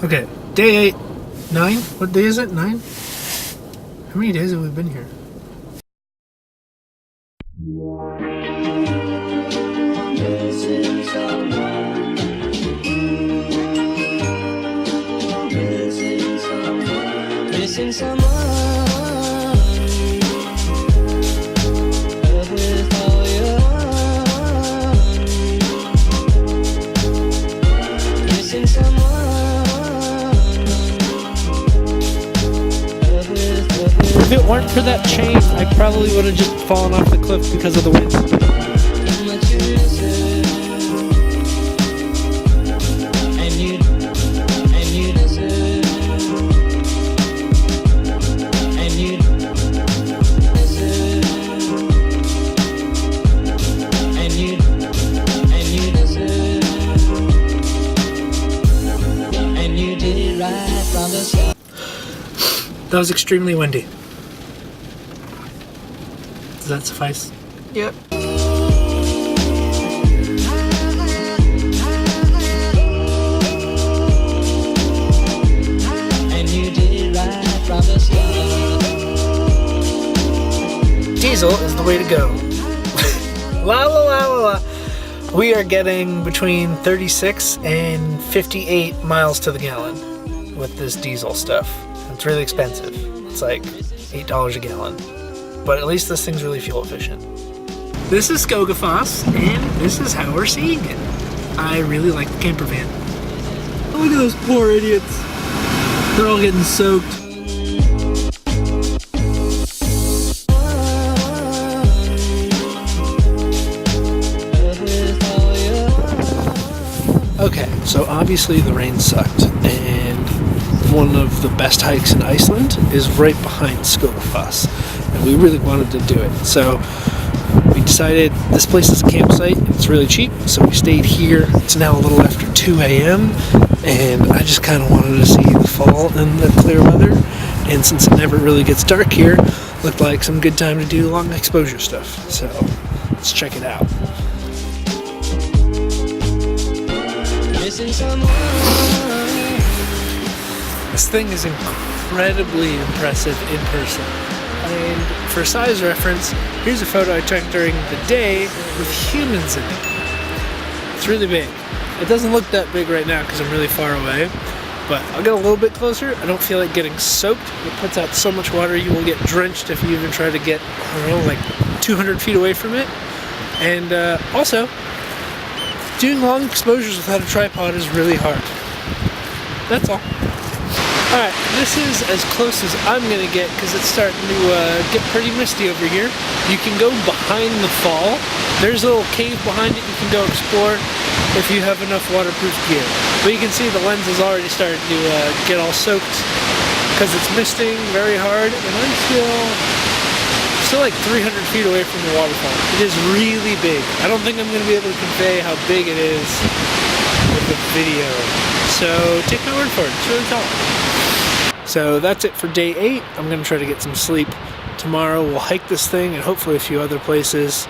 Okay, day 8. 9? What day is it? 9? How many days have we been here? Missing someone. With all your heart. Missing someone. If it weren't for that chain, I probably would have just fallen off the cliff because of the wind. That was extremely windy. Does that suffice? Yep. And you did it right from the start. Diesel is the way to go. La la la la la. We are getting between 36 and 58 miles to the gallon with this diesel stuff. It's really expensive. It's like $8 a gallon. But at least this thing's really fuel efficient. This is Skogafoss, and this is how we're seeing it. I really like the camper van. Look at those poor idiots. They're all getting soaked. Okay, so obviously the rain sucked, and one of the best hikes in Iceland is right behind Skogafoss, and we really wanted to do it. So we decided this place is a campsite, and it's really cheap, so we stayed here. It's now a little after 2 a.m., and I just kind of wanted to see the fall and the clear weather, and since it never really gets dark here, looked like some good time to do long exposure stuff. So let's check it out. This thing is incredibly impressive in person. And for size reference, here's a photo I took during the day with humans in it. It's really big. It doesn't look that big right now because I'm really far away, but I'll get a little bit closer. I don't feel like getting soaked. It puts out so much water you will get drenched if you even try to get, I don't know, like 200 feet away from it. And also, doing long exposures without a tripod is really hard. That's all. Alright, this is as close as I'm going to get because it's starting to get pretty misty over here. You can go behind the fall. There's a little cave behind it you can go explore if you have enough waterproof gear. But you can see the lens is already starting to get all soaked because it's misting very hard, and I'm still like 300 feet away from the waterfall. It is really big. I don't think I'm going to be able to convey how big it is with the video. So take my word for it. It's really tall. So that's it for day 8. I'm going to try to get some sleep. Tomorrow we'll hike this thing and hopefully a few other places.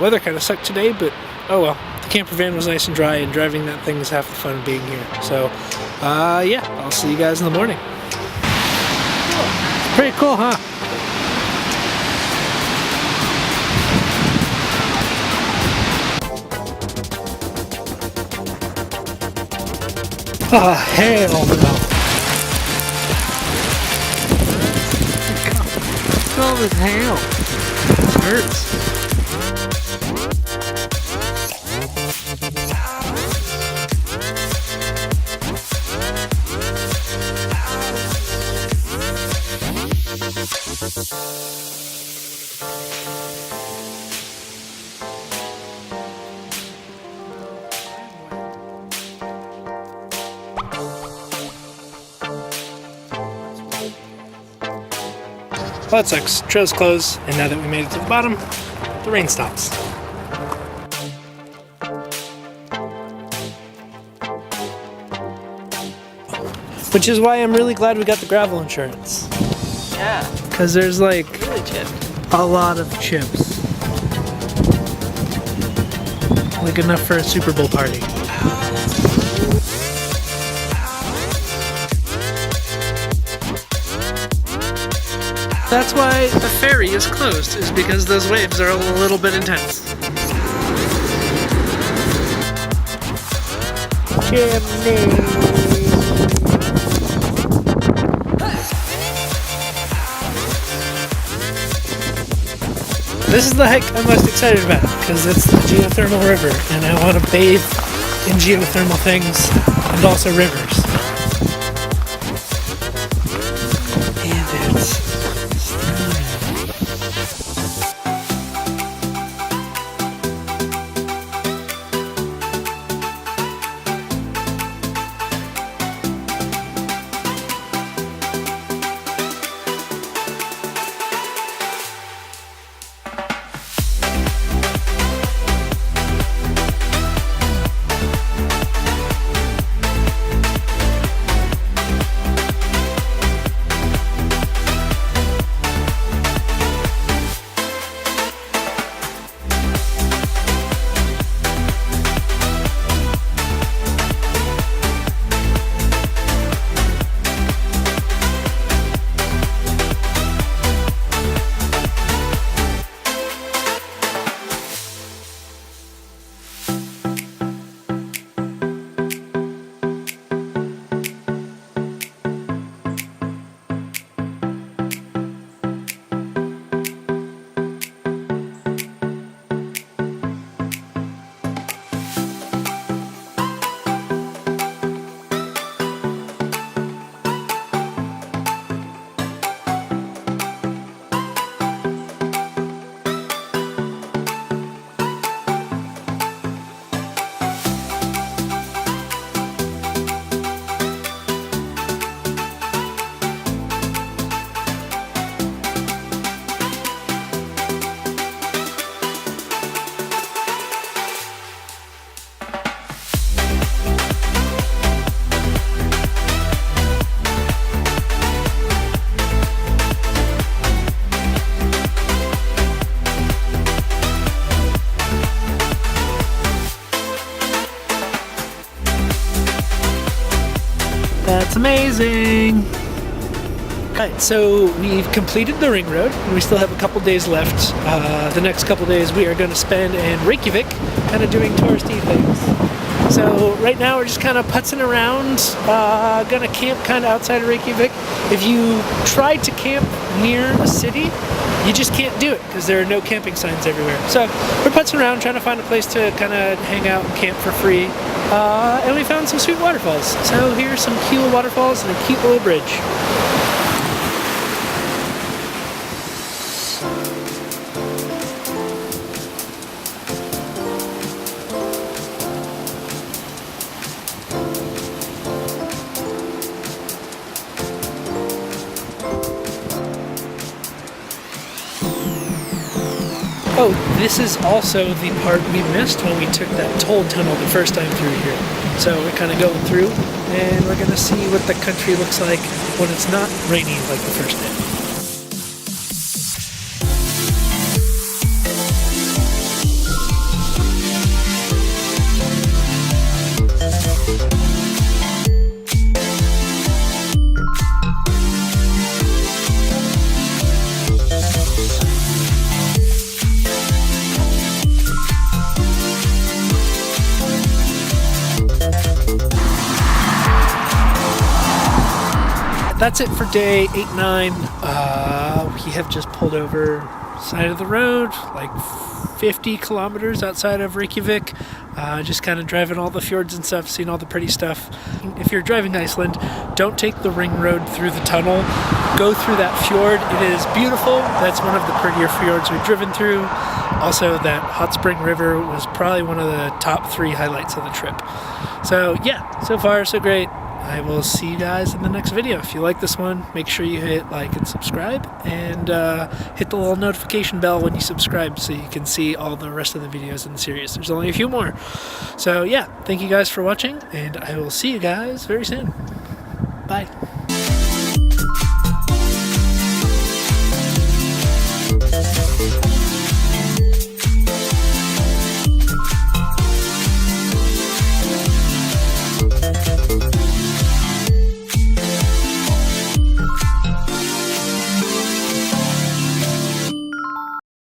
Weather kind of sucked today, but oh well. The camper van was nice and dry, and driving that thing is half the fun of being here. So yeah, I'll see you guys in the morning. Pretty cool, huh? Oh, hell no. Look at all this hail. This hurts. Well, that sucks. Trail's closed, and now that we made it to the bottom, the rain stops. Which is why I'm really glad we got the gravel insurance. Yeah. Because there's like Really chipped. a lot of chips. Like enough for a Super Bowl party. That's why the ferry is closed, is because those waves are a little bit intense. This is the hike I'm most excited about because it's the geothermal river and I want to bathe in geothermal things and also rivers. And it's That's amazing! Alright, so we've completed the ring road, and we still have a couple days left. The next couple days we are going to spend in Reykjavik, kind of doing touristy things. So right now we're just kind of putzing around, gonna camp kind of outside of Reykjavik. If you tried to camp near a city, you just can't do it because there are no camping signs everywhere. So we're putzing around trying to find a place to kind of hang out and camp for free. And we found some sweet waterfalls. So here's some cute waterfalls and a cute little bridge. Oh, this is also the part we missed when we took that toll tunnel the first time through here. So we're kind of going through, and we're going to see what the country looks like when it's not rainy like the first day. That's it for day 8-9. We have just pulled over side of the road, like 50 kilometers outside of Reykjavik. Just kind of driving all the fjords and stuff, seeing all the pretty stuff. If you're driving Iceland, don't take the ring road through the tunnel. Go through that fjord. It is beautiful. That's one of the prettier fjords we've driven through. Also, that hot spring river was probably one of the top 3 highlights of the trip. So yeah, so far so great. I will see you guys in the next video. If you like this one, make sure you hit like and subscribe, and hit the little notification bell when you subscribe so you can see all the rest of the videos in the series. There's only a few more. So yeah, thank you guys for watching, and I will see you guys very soon. Bye.